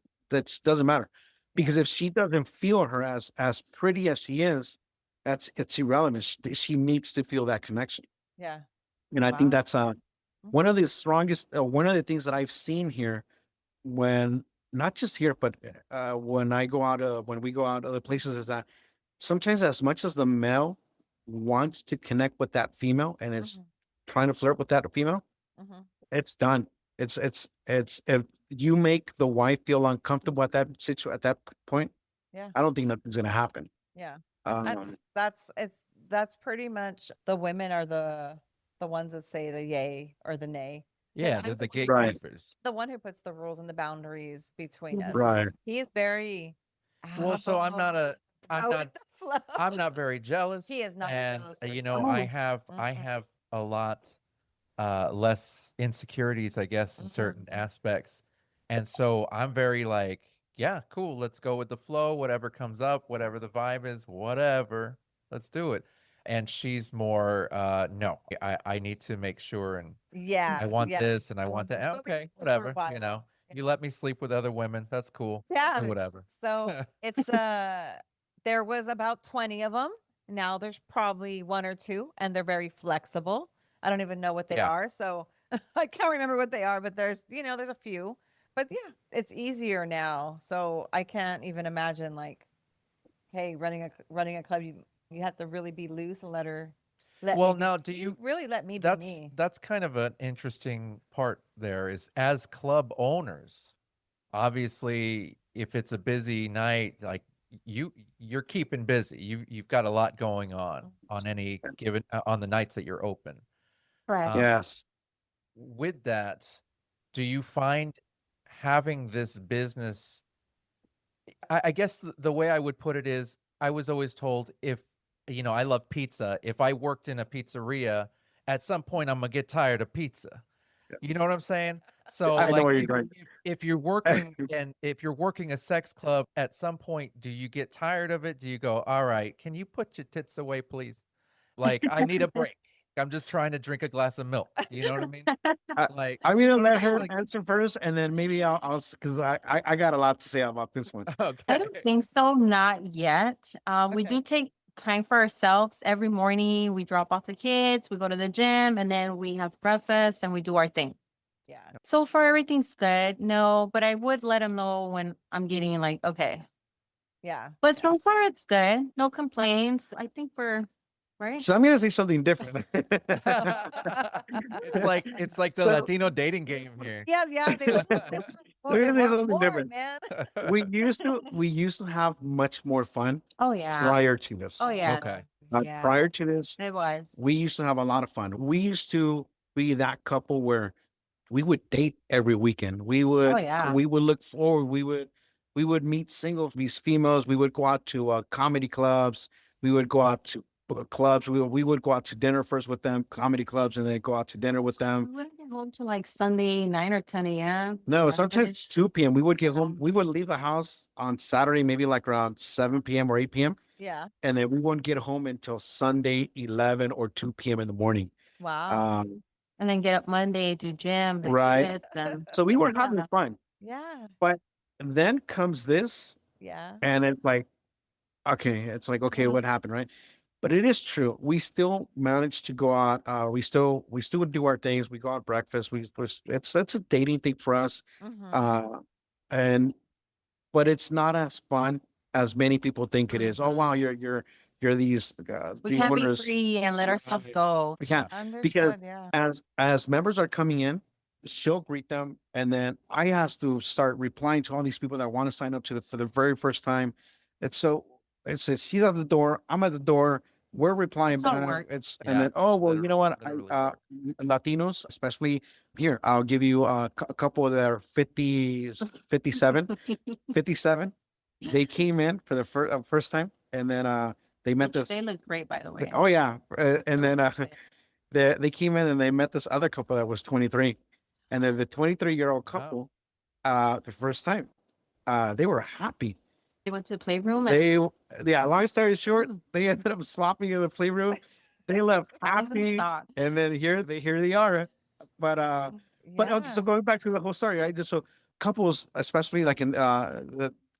doesn't matter because if she doesn't feel her as pretty as she is, it's irrelevant. She needs to feel that connection, Yeah. and I think Wow. that's one of the strongest. One of the things that I've seen here when not just here, but when when we go out other places, is that sometimes as much as the male wants to connect with that female and is Mhm. trying to flirt with that female, Mhm. it's done. It's if you make the wife feel uncomfortable at at that point, Yeah. I don't think nothing's gonna happen. Yeah. Um, That's pretty much the women are the ones that say the yay or the nay. Yeah, I'm they're the the one Right. gatekeepers. the one who puts the rules and the boundaries between us. right. He is very Well, so I'm not I'm go not with the flow. I'm not very jealous. He is not a And jealous you person. know, I Mm-mm. have a lot less insecurities, I guess, in Mhm. certain aspects. And so I'm very like, yeah, cool, let's go with the flow, whatever comes up, whatever the vibe is, whatever, let's do it. And she's more no, I need to make sure, and Yeah. I want Yeah. this and I want that. But we Okay, did for a whatever, while. you let me sleep with other women, that's cool. Yeah. Whatever. So it's there was about 20 of them. Now there's probably one or two, and they're very flexible. I don't even know what they Yeah. are, so I can't remember what they are. But there's a few. But yeah, it's easier now. So I can't even imagine like, hey, running a club, you have to really be loose and let me Well, be. now do you Really let me be that's me? that's kind of an interesting part there is as club owners, obviously if it's a busy night, like you're keeping busy. You've got a lot going on any given on the nights that you're open. Correct. Yes. With that, do you find having this business, I guess the way I would put it is I was always told if, I love pizza. If I worked in a pizzeria, at some point I'm gonna get tired of pizza. You know what I'm saying? So I know like where you're going. if you're working and if you're working a sex club, at some point, do you get tired of it? Do you go, all right, can you put your tits away, please? Like, I need a break. I'm just trying to drink a glass of milk. You know what I mean? Like, I'm gonna let it's her like, answer first, and then maybe I'll because I got a lot to say about this one. I okay. don't think so, not yet. We Okay. do take time for ourselves every morning. We drop off the kids, we go to the gym, and then we have breakfast and we do our thing. Yeah. So far, everything's good. No, but I would let them know when I'm getting like, okay. Yeah. But so far, it's good. No complaints. I think we're right. So I'm gonna say something different. It's like the So- Latino dating game here. Yeah. Yeah. They want We're more, gonna say something more, different. man. we used to have much more fun Oh, yeah. prior to this. Oh, yeah. Okay. Yeah. Prior to this, It was. we used to have a lot of fun. We used to be that couple where we would date every weekend. We would yeah. we would look forward. We would meet singles, these females. We would go out to comedy clubs. We would go out to clubs. We would go out to dinner first with them, comedy clubs, and then go out to dinner with We them. wouldn't get home till like Sunday, 9 or 10 a.m. No, Yeah. sometimes 2 p.m. We would get home. We would leave the house on Saturday, maybe like around 7 p.m. or 8 p.m. Yeah. And then we wouldn't get home until Sunday, 11 or 2 p.m. in the morning. Wow. And then get up Monday, do gym, the Right. kids, and So we were having Yeah. fun. Yeah. And then comes this, Yeah. and it's like, okay, Mhm. what happened, right? But it is true. We still managed to go out. We still would do our things. We go out breakfast. It's a dating thing for us. Mhm. And but it's not as fun as many people think it is. Oh Mhm. wow, you're these we these can't be winners. free and let ourselves Right. go. We can't because Understood. Yeah. as members are coming in, she'll greet them, and then I have to start replying to all these people that want to sign up for the very first time. It's so it says she's at the door, I'm at the door, we're replying It's all back. work. It's and Yeah, then oh well, you know what? literally I work. Latinos, especially here, I'll give you a couple that are 50s, 57, 57. They came in for the first time, and then they met Which this. they look great, by the way. Oh yeah, and then Those are good. they came in and they met this other couple that was 23, and then the 23-year-old Wow. couple, the first time, they were happy. They went to the playroom. And Long story short, Mm. they ended up slopping in the playroom. They left I was in happy, shock. and then here they are. But okay, so Yeah. going back to the whole story, right? So couples, especially like in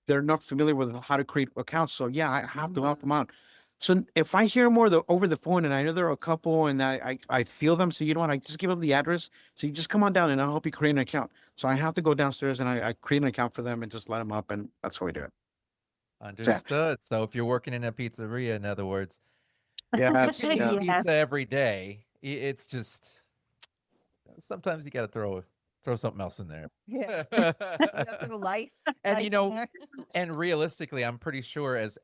they're not familiar with how to create accounts. So yeah, I have to help them out. So if I hear more over the phone and I know they're a couple and I feel them, so you know what, I just give them the address. So you just come on down and I'll help you create an account. So I have to go downstairs and I create an account for them and just let them up, and that's how we do it. Understood. So if you're working in a pizzeria, in other words, Yeah, you can eat Yeah. pizza every day. It's just sometimes you got to throw something else in there. Yeah. That's through life. And life you in know, there. and realistically, I'm pretty sure as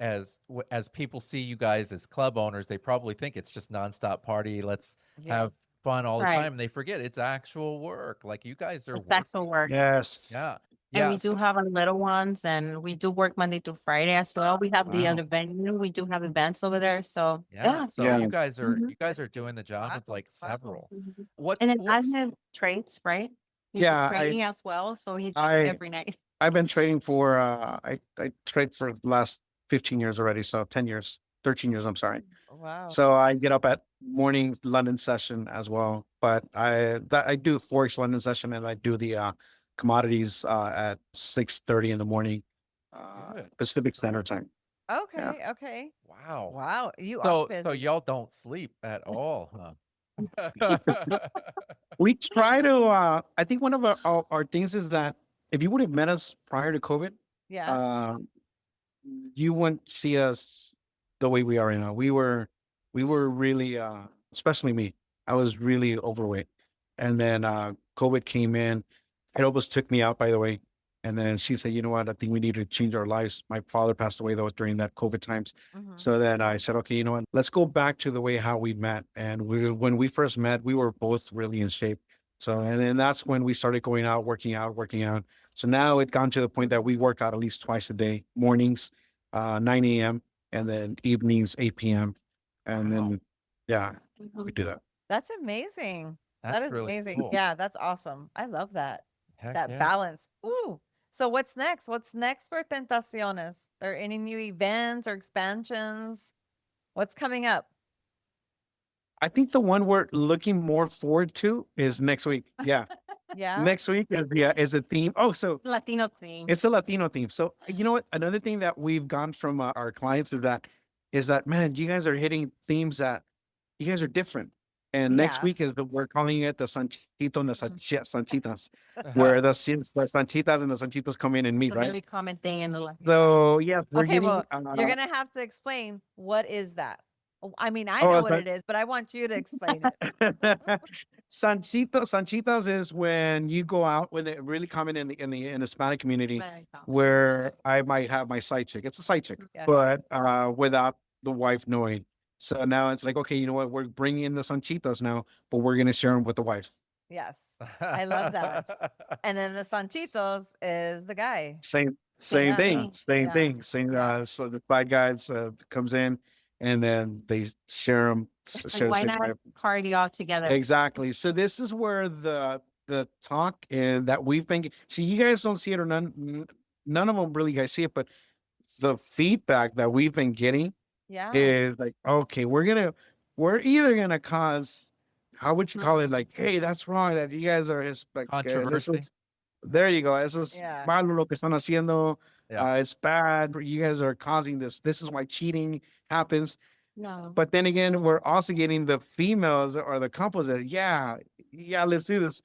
people see you guys as club owners, they probably think it's just nonstop party. Let's Yeah. have fun all the Right. time. And they forget it's actual work. Like you guys are It's working. actual work. yes. Yeah. And Yeah. we do have our little ones, and we do work Monday through Friday as well. We have the Wow. other venue. We do have events over there. So Yeah. So Yeah. you guys are Mhm. doing the job of like Wow. several. Mhm. What's And then I what's have traits, right? He's Yeah, training as well, so he's I- every night. I've been trading for I trade for the last 15 years already, so 10 years, 13 years, I'm sorry. Wow. So I get up at morning London session as well, but I do Forex London session and I do the commodities at 6:30 in the morning Good. Pacific Standard Time. Okay. Okay. wow. Wow. You are So busy. y'all don't sleep at all, huh? We try to I think one of our things is that if you would have met us prior to COVID, Yeah. uh, you wouldn't see us the way we are right now. We were really especially me. I was really overweight. And then COVID came in. It almost took me out, by the way. And then she said, you know what, I think we need to change our lives. My father passed away though during that COVID times. Mhm. So then I said, okay, you know what, let's go back to the way how we met. And when we first met, we were both really in shape. So, and then that's when we started going out, working out. So now it gone to the point that we work out at least twice a day, mornings, 9 a.m. and then evenings, 8 p.m. And Wow. then, yeah, we do that. That's amazing. That's That is really amazing. cool. Yeah, that's awesome. I love that. Heck That yeah. balance. Ooh. So what's next? What's next for Tentaciones? Are there any new events or expansions? What's coming up? I think the one we're looking more forward to is next week. Yeah. Yeah. Next week is a theme. Oh, so Latino thing. it's a Latino theme. So you know what? Another thing that we've gone from our clients is that, man, you guys are hitting themes that you guys are different. And next Yeah. week we're calling it the Sanchito and the Sanchitas, Uh-huh. where the Sanchitas and the Sanchitos come in and meet, It's a right? really common thing in the Latino. So yeah, we're Okay, getting. well, you're gonna have to explain what is that. I mean, I know Oh, what it is, but I want you to explain it. Sanchitas is when you go out when they really common in the Hispanic community Mexico. where I might have my side chick. It's a side chick, Yes. but without the wife knowing. So now it's like, okay, you know what? We're bringing in the Sanchitas now, but we're gonna share them with the wife. Yes. I love that. And then the Sanchitos is the guy. Same Same thing, thing. same Yeah. thing. Same. Yeah. So the side guys comes in, and then they share them. Like, why not party all together? Exactly. So this is where the talk and that we've been. See, you guys don't see it, or none of them really guys see it, but the feedback that we've been getting Yeah. is like, okay, we're either gonna cause, how would you call it? Like, hey, that's wrong. That you guys are like Controversy. there you go. Eso es Yeah. malo lo que están haciendo. Yeah. It's bad. You guys are causing this. This is why cheating happens. No. But then again, we're also getting the females or the couples that, yeah, let's do this.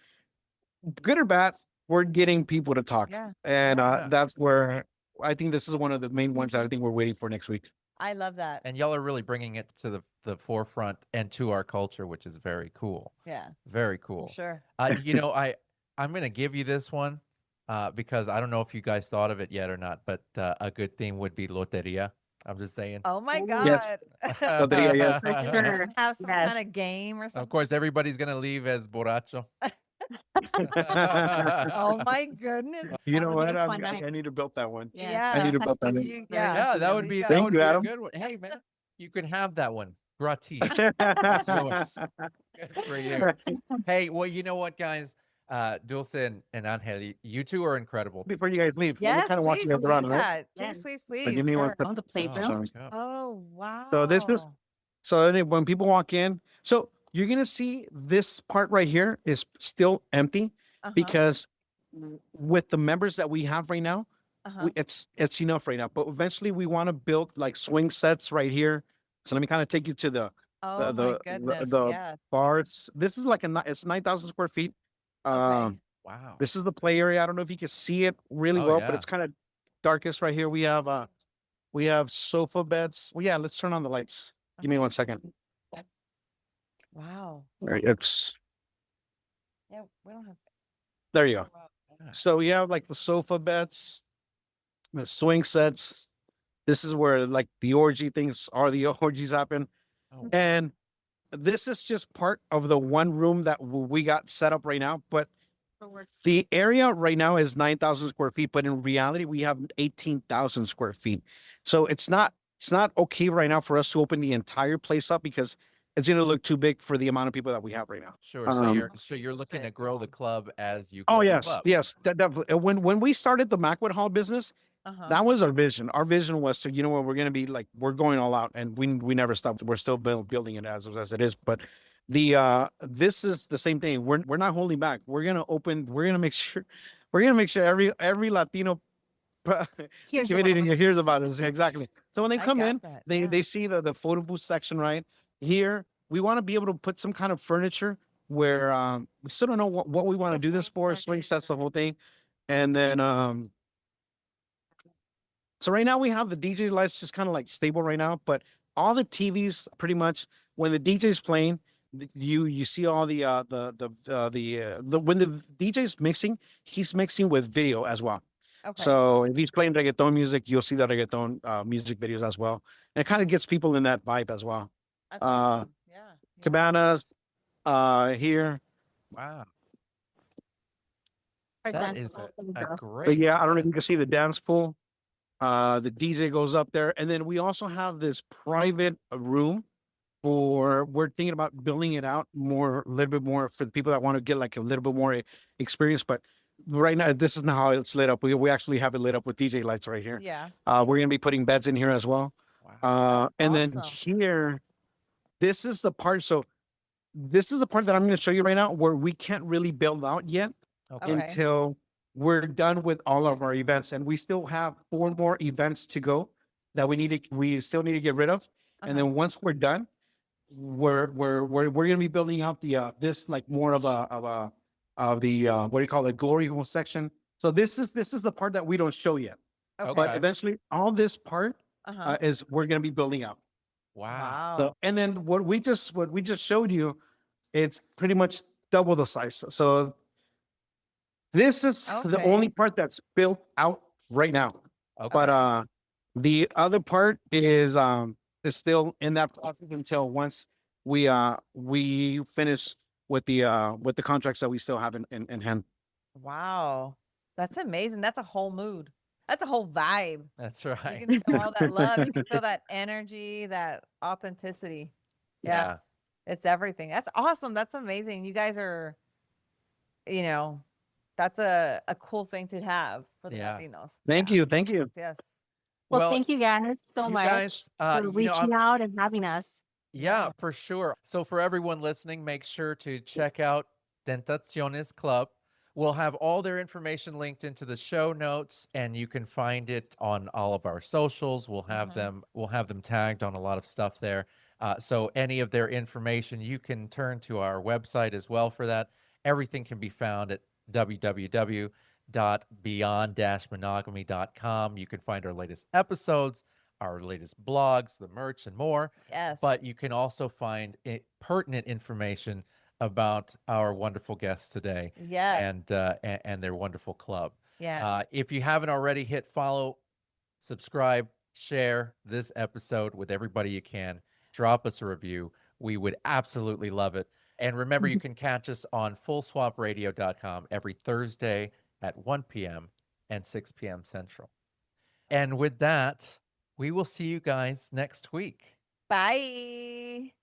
Good or bad, we're getting people to talk. Yeah. And Yeah. that's where I think this is one of the main ones that I think we're waiting for next week. I love that. And y'all are really bringing it to the forefront and to our culture, which is very cool. Yeah. Very For cool. sure. You know, I'm gonna give you this one because I don't know if you guys thought of it yet or not, but a good theme would be loteria. I'm just saying. Oh my God. Yes. Loteria, yes. For sure. Have some Yes. kind of game or Of something. course, everybody's gonna leave as borracho. Oh my goodness. You know That would what? be a fun night. I need to build that one. Yeah. I need to build that one. Yeah. Yeah, that would be There that you would go. be Thank you, a Adam. good one. Hey man, you can have that one. Gratis. That's yours. Good for you. Hey, well, you know what, guys? Dulce and Angel, you two are incredible. Before you guys leave, let me Yes, kind of walk please you do around, right? that. Yes. Please, So give me one. On the Oh, playground. yeah. Oh, wow. So this is so then when people walk in, so you're gonna see this part right here is still empty Uh-huh. because with the members that we have right now, Uh-huh. it's enough right now. But eventually we want to build like swing sets right here. So let me kind of take you to the Oh my the goodness. the Yes. bars. This is like it's 9,000 square feet. Okay. Wow. This is the play area. I don't know if you can see it really Oh, well, yeah. but it's kind of darkest right here. We have sofa beds. Well, yeah, let's turn on the lights. Give me 1 second. Wow. All right, it's Yeah, we don't have. there you go. Wow. Yeah. So we have like the sofa beds, the swing sets. This is where like the orgy things are. The orgies happen, Oh, and this is just part of the one room that we got set up right now. But the area right now is 9,000 square feet, but in reality, we have 18,000 square feet. So it's not okay right now for us to open the entire place up because it's going to look too big for the amount of people that we have right now. sure. So Um, you're looking to grow the club as you Oh grow the yes, club. yes, definitely. When we started the Macwood Hall business, Uh-huh. that was our vision. Our vision was to, you know what, we're going to be like, we're going all out, and we never stopped. We're still building it as it is. But this is the same thing. We're not holding back. We're gonna open. We're gonna make sure. We're gonna make sure every Latino Here's the community one. hears about us. Exactly. So when they I come got in, that, they yeah. they see the photo booth section right here. We want to be able to put some kind of furniture where we still don't know what we want to The do this swing for. set Swing is sets, the whole thing, and then so right now we have the DJ lights just kind of like stable right now, but all the TVs pretty much when the DJ's playing, you see all the when the DJ's mixing, he's mixing with video as well. Okay. So if he's playing reggaeton music, you'll see the reggaeton music videos as well. And it kind of gets people in that vibe as well. That's Uh, awesome. Yeah. Cabanas here. Wow. Our That dance is floor a, can a go. But great yeah, I don't know if spot. you can see the dance pool. The DJ goes up there, and then we also have this private room for we're thinking about building it out more, a little bit more for the people that want to get like a little bit more experience. But right now, this is not how it's lit up. We actually have it lit up with DJ lights right here. Yeah. We're gonna be putting beds in here as well. Wow. That's And then awesome. here, this is the part. So this is the part that I'm going to show you right now where we can't really build out yet Okay. Okay. until we're done with all of our events, and we still have 4 more events to go that we still need to get rid of. And Uh-huh. then once we're done, we're going to be building out the this like more of the what do you call it, glory hole section. So this is the part that we don't show yet, Okay. but Okay. eventually all this part Uh-huh. is we're going to be building out. Wow. So Wow. and then what we just showed you, it's pretty much double the size. So this is the only Okay. part that's built out right now. But Okay. the other part is still in that process until once we finish with the contracts that we still have in hand. Wow. That's amazing. That's a whole mood. That's a whole vibe. That's You right. can feel all that love. You can feel that energy, that authenticity. Yeah. Yeah. It's everything. That's awesome. That's amazing. You guys are, you know, that's a cool thing to have for the Yeah. Latinos. Thank Yeah. you. Thank you. Yes. Well, Well, thank you guys so you much guys, for reaching out and having us. yeah, Yeah. for sure. So for everyone listening, make sure to check out Tentaciones Club. We'll have all their information linked into the show notes, and you can find it on all of our socials. We'll have them tagged on a lot of stuff there. So any of their information, you can turn to our website as well for that. Everything can be found at www.beyond-monogamy.com. You can find our latest episodes, our latest blogs, the merch, and more. Yes. But you can also find pertinent information about our wonderful guests today Yeah. and their wonderful club. Yeah. If you haven't already, hit follow, subscribe, share this episode with everybody you can. Drop us a review. We would absolutely love it. And remember, you can catch us on fullswapradio.com every Thursday at 1 p.m. and 6 p.m. Central. And with that, we will see you guys next week. Bye.